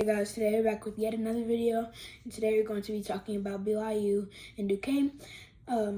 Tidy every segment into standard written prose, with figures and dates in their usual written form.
Hey guys, today we're back with yet another video, and today we're going to be talking about BYU and Duquesne.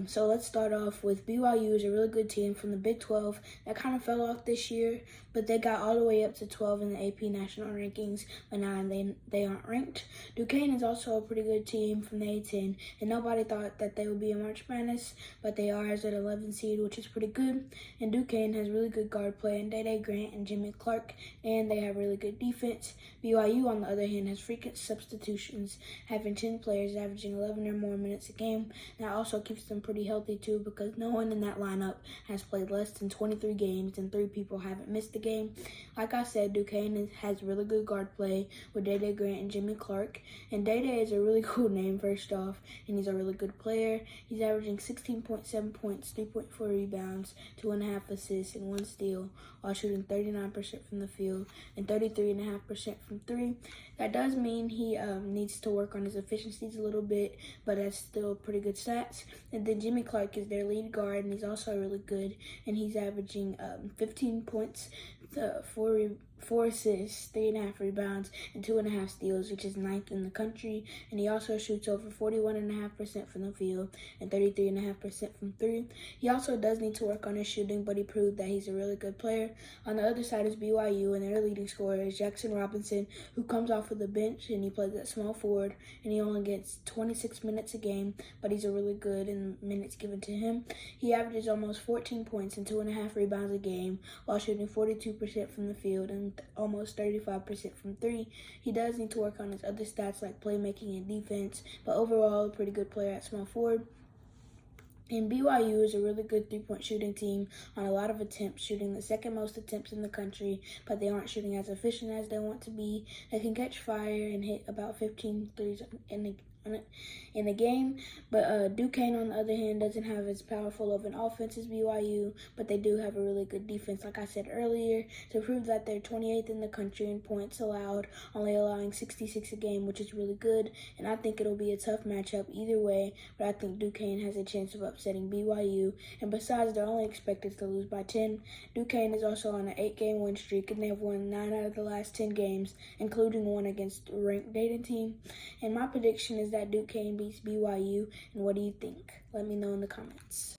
So let's start off with BYU is a really good team from the Big 12 that kind of fell off this year, but they got all the way up to 12 in the AP national rankings, but now they aren't ranked. Duquesne is also a pretty good team from the A10, and nobody thought that they would be in March Madness, but they are as an 11 seed, which is pretty good. And Duquesne has really good guard play in Day Grant and Jimmy Clark, and they have really good defense. BYU, on the other hand, has frequent substitutions, having 10 players averaging 11 or more minutes a game. That also keeps them pretty healthy too, because no one in that lineup has played less than 23 games and 3 people haven't missed a game. Like I said, Duquesne has really good guard play with Day Grant and Jimmy Clark. And Day is a really cool name, first off, and he's a really good player. He's averaging 16.7 points, 3.4 rebounds, 2.5 assists, and 1 steal, while shooting 39% from the field and 33.5% from 3. That does mean he needs to work on his efficiencies a little bit, but that's still pretty good stats. And then Jimmy Clark is their lead guard, and he's also really good, and he's averaging 15 points, 4 assists, 3.5 rebounds, and 2.5 steals, which is 9th in the country. And he also shoots over 41.5% from the field and 33.5% from 3. He also does need to work on his shooting, but he proved that he's a really good player. On the other side is BYU, and their leading scorer is Jackson Robinson, who comes off of the bench, and he plays at small forward, and he only gets 26 minutes a game, but he's a really good in minutes given to him. He averages almost 14 points and 2.5 rebounds a game, while shooting 42% from the field and almost 35% from 3. He does need to work on his other stats like playmaking and defense, but overall a pretty good player at small forward. And BYU is a really good three-point shooting team on a lot of attempts, shooting the second most attempts in the country, but they aren't shooting as efficient as they want to be. They can catch fire and hit about 15 threes in the game, but Duquesne, on the other hand, doesn't have as powerful of an offense as BYU, but they do have a really good defense, like I said earlier, to prove that they're 28th in the country in points allowed, only allowing 66 a game, which is really good. And I think it'll be a tough matchup either way, but I think Duquesne has a chance of upsetting BYU. And besides, they're only expected to lose by 10. Duquesne is also on an 8-game win streak, and they've won 9 out of the last 10 games, including one against a ranked Dayton team. And my prediction is that Duquesne beats BYU. And what do you think? Let me know in the comments.